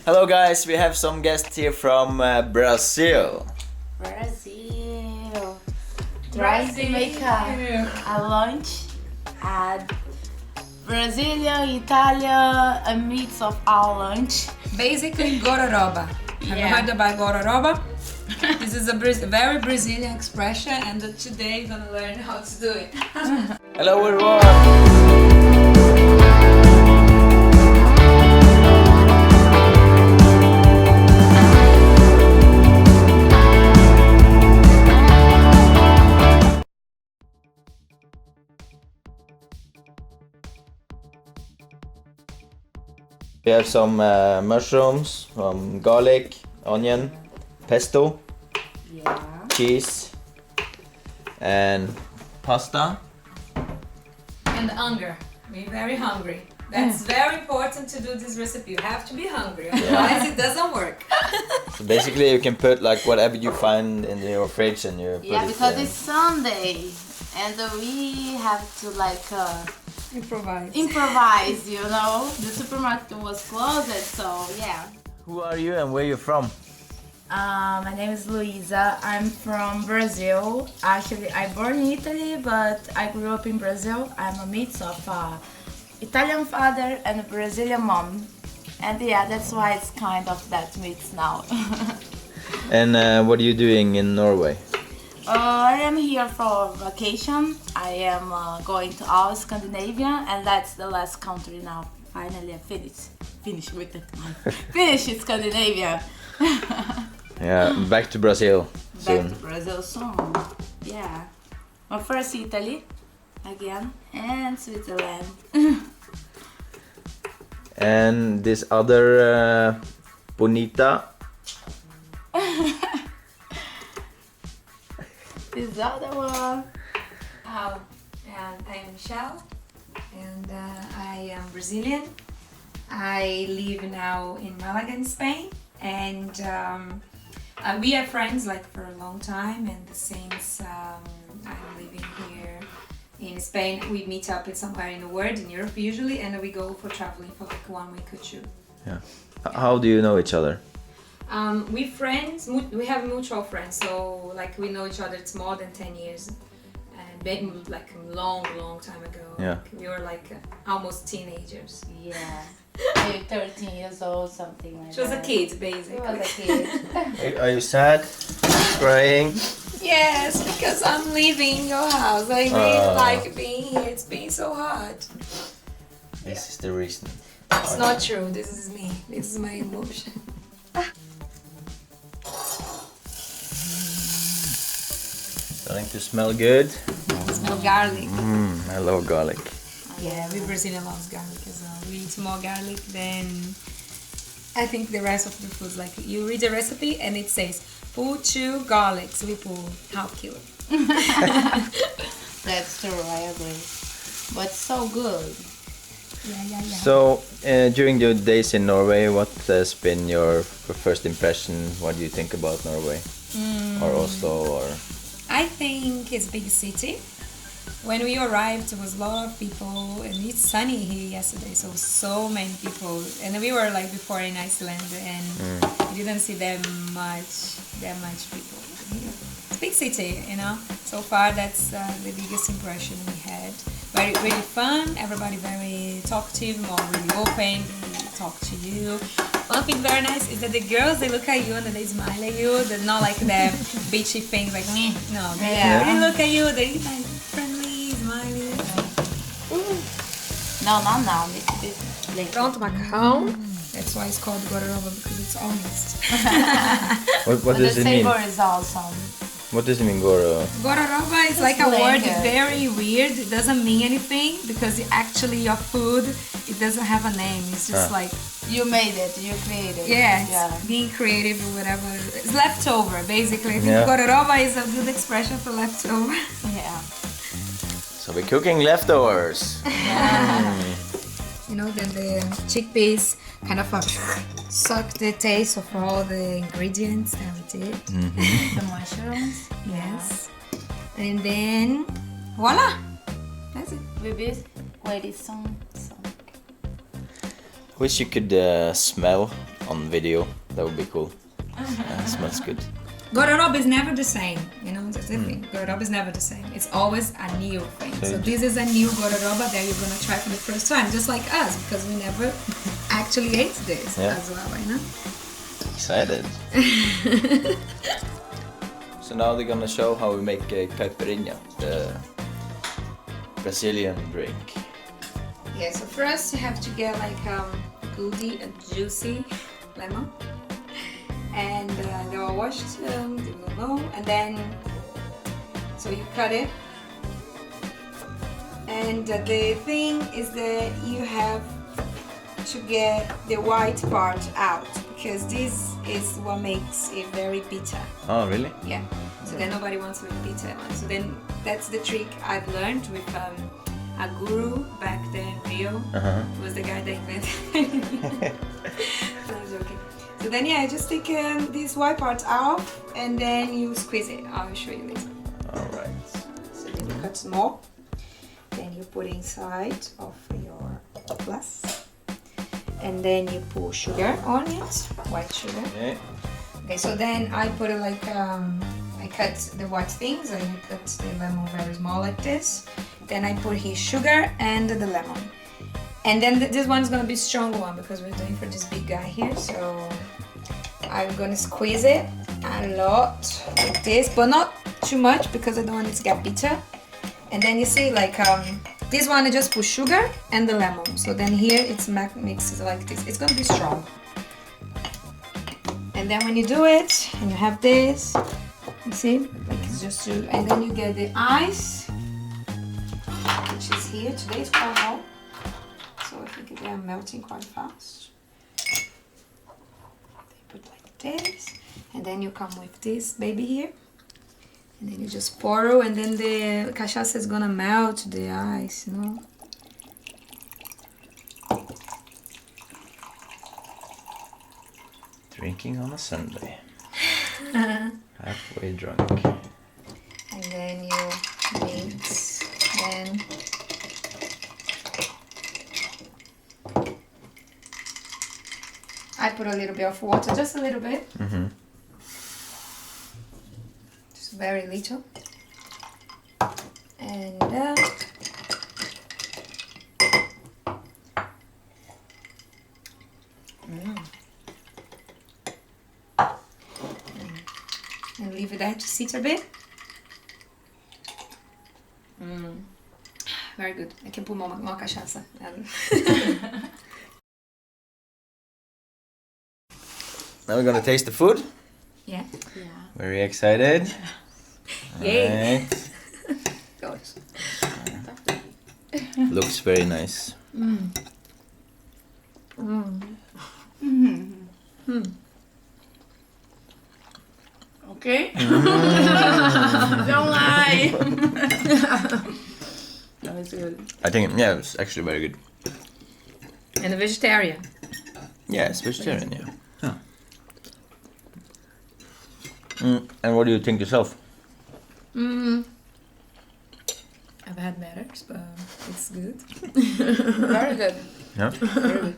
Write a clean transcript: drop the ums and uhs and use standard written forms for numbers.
Hello guys, we have some guests here from Brazil. Brazil. Trying to make a lunch at Brazilian, Italian, a mix of our lunch. Basically, Gororoba. Have you heard about Gororoba? This is a very Brazilian expression, and today we're gonna learn how to do it. Hello everyone! We have some mushrooms, some garlic, onion, pesto, cheese, and pasta. And hunger. We're very hungry. That's very important to do this recipe. You have to be hungry, otherwise it doesn't work. So basically you can put like whatever you find in your fridge and you put it because in. it's Sunday and we have to improvise, you know. The supermarket was closed, so yeah. Who are you and where are you from? My name is Luiza. I'm from Brazil. Actually, I born in Italy, but I grew up in Brazil. I'm a mix of Italian father and a Brazilian mom. And yeah, that's why it's kind of that mix now. And what are you doing in Norway? I am here for vacation. I am going to all Scandinavia, and that's the last country now. Finally, I finished with it. Finish Scandinavia. Yeah, back to Brazil soon. Back to Brazil soon. Yeah. But first Italy again and Switzerland. And this other bonita. This other one. And I'm Michelle, and I am Brazilian. I live now in Malaga in Spain, and we are friends like for a long time, and since I'm living here in Spain, we meet up in somewhere in the world, in Europe usually, and we go for traveling for like 1 week or two. Yeah. How do you know each other? We friends. We have mutual friends, so like we know each other. It's more than 10 years, and been like a long time ago. Yeah. Like, we were like almost teenagers. Yeah. Maybe 13 years old, something like that. She was a kid, basically. She was a kid. Are you sad? Crying? Yes, because I'm leaving your house. I really like being here. It's been so hard. This is the reason. It's not true. This is me. This is my emotion. Starting to smell good. Smell garlic. I love garlic. Yeah, we Brazilian loves garlic as well. We eat more garlic than I think the rest of the foods. Like you read the recipe and it says put 2 garlics. We put half kilo. That's true, I agree. But so good. Yeah. So during your days in Norway, what has been your first impression? What do you think about Norway? Or Oslo or? I think it's a big city. When we arrived, there was a lot of people, and it's sunny here yesterday, so many people. And we were like before in Iceland, and we didn't see that much people here. It's a big city, you know. So far, that's the biggest impression we had. Very, really fun. Everybody very talkative, more really open. They talk to you. One thing very nice is that the girls, they look at you and they smile at you. They're not like the bitchy things like me. No, they really look at you. They like friendly, smiling. No, not now. It's a bit later. Pronto, macarrão. That's why it's called Gororoba, because it's honest. What does it mean? The savor is awesome. What does it mean, Goro? Gororoba is like a word very weird. It doesn't mean anything because actually your food, it doesn't have a name. It's just like you made it, you created it. Yeah, being creative or whatever. It's leftover, basically. I think Gororoba is a good expression for leftover. Yeah. So we're cooking leftovers. You know, then the chickpeas kind of suck the taste of all the ingredients that we did. The mushrooms. Yes. And then, voila! That's it. With this, wait, it's some. Wish you could smell on video. That would be cool. Smells good. Gororoba is never the same, you know, that's the thing. Gororoba is never the same. It's always a new thing. So this is a new Gororoba that you're gonna try for the first time, just like us, because we never actually ate this as well, you know? Excited. So now they're gonna show how we make a caipirinha, the Brazilian drink. Yeah, so first you have to get like a juicy lemon. And they are washed, they will know, and then so you cut it, and the thing is that you have to get the white part out, because this is what makes it very bitter. Oh, really? Yeah, so then nobody wants to eat bitter one. So then that's the trick I've learned with a guru back then in Rio. It was the guy that invented I'm joking. So then I just take this white part out and then you squeeze it. I'll show you later. Alright. So then you cut small. Then you put inside of your glass. And then you put sugar on it, white sugar. Okay. Okay, so then I put it like, I cut the white things and I cut the lemon very small like this. Then I put his sugar and the lemon. And then this one's gonna be strong one because we're doing for this big guy here. So I'm gonna squeeze it a lot like this, but not too much because I don't want it to get bitter. And then you see like this one I just put sugar and the lemon. So then here it's mixed like this. It's gonna be strong. And then when you do it and you have this, you see, like it's just to, and then you get the ice, which is here. Today it's quite hot. So I think they are melting quite fast. They put like this, and then you come with this baby here, and then you just pour, and then the cachaça is gonna melt the ice, you know. Drinking on a Sunday. Halfway drunk. And then you mix, then I put a little bit of water, just a little bit. Just very little. And and leave that to sit a bit. Very good. I can put more cachaça. Now we're gonna taste the food. Yeah. Very excited. Yay. Right. Gosh. Looks very nice. Okay? Don't lie! That was good. I think, yeah, it's actually very good. And a vegetarian. Yeah, it's vegetarian, yeah. And what do you think yourself? I've had matters, but it's good. Very good. Yeah? Very good.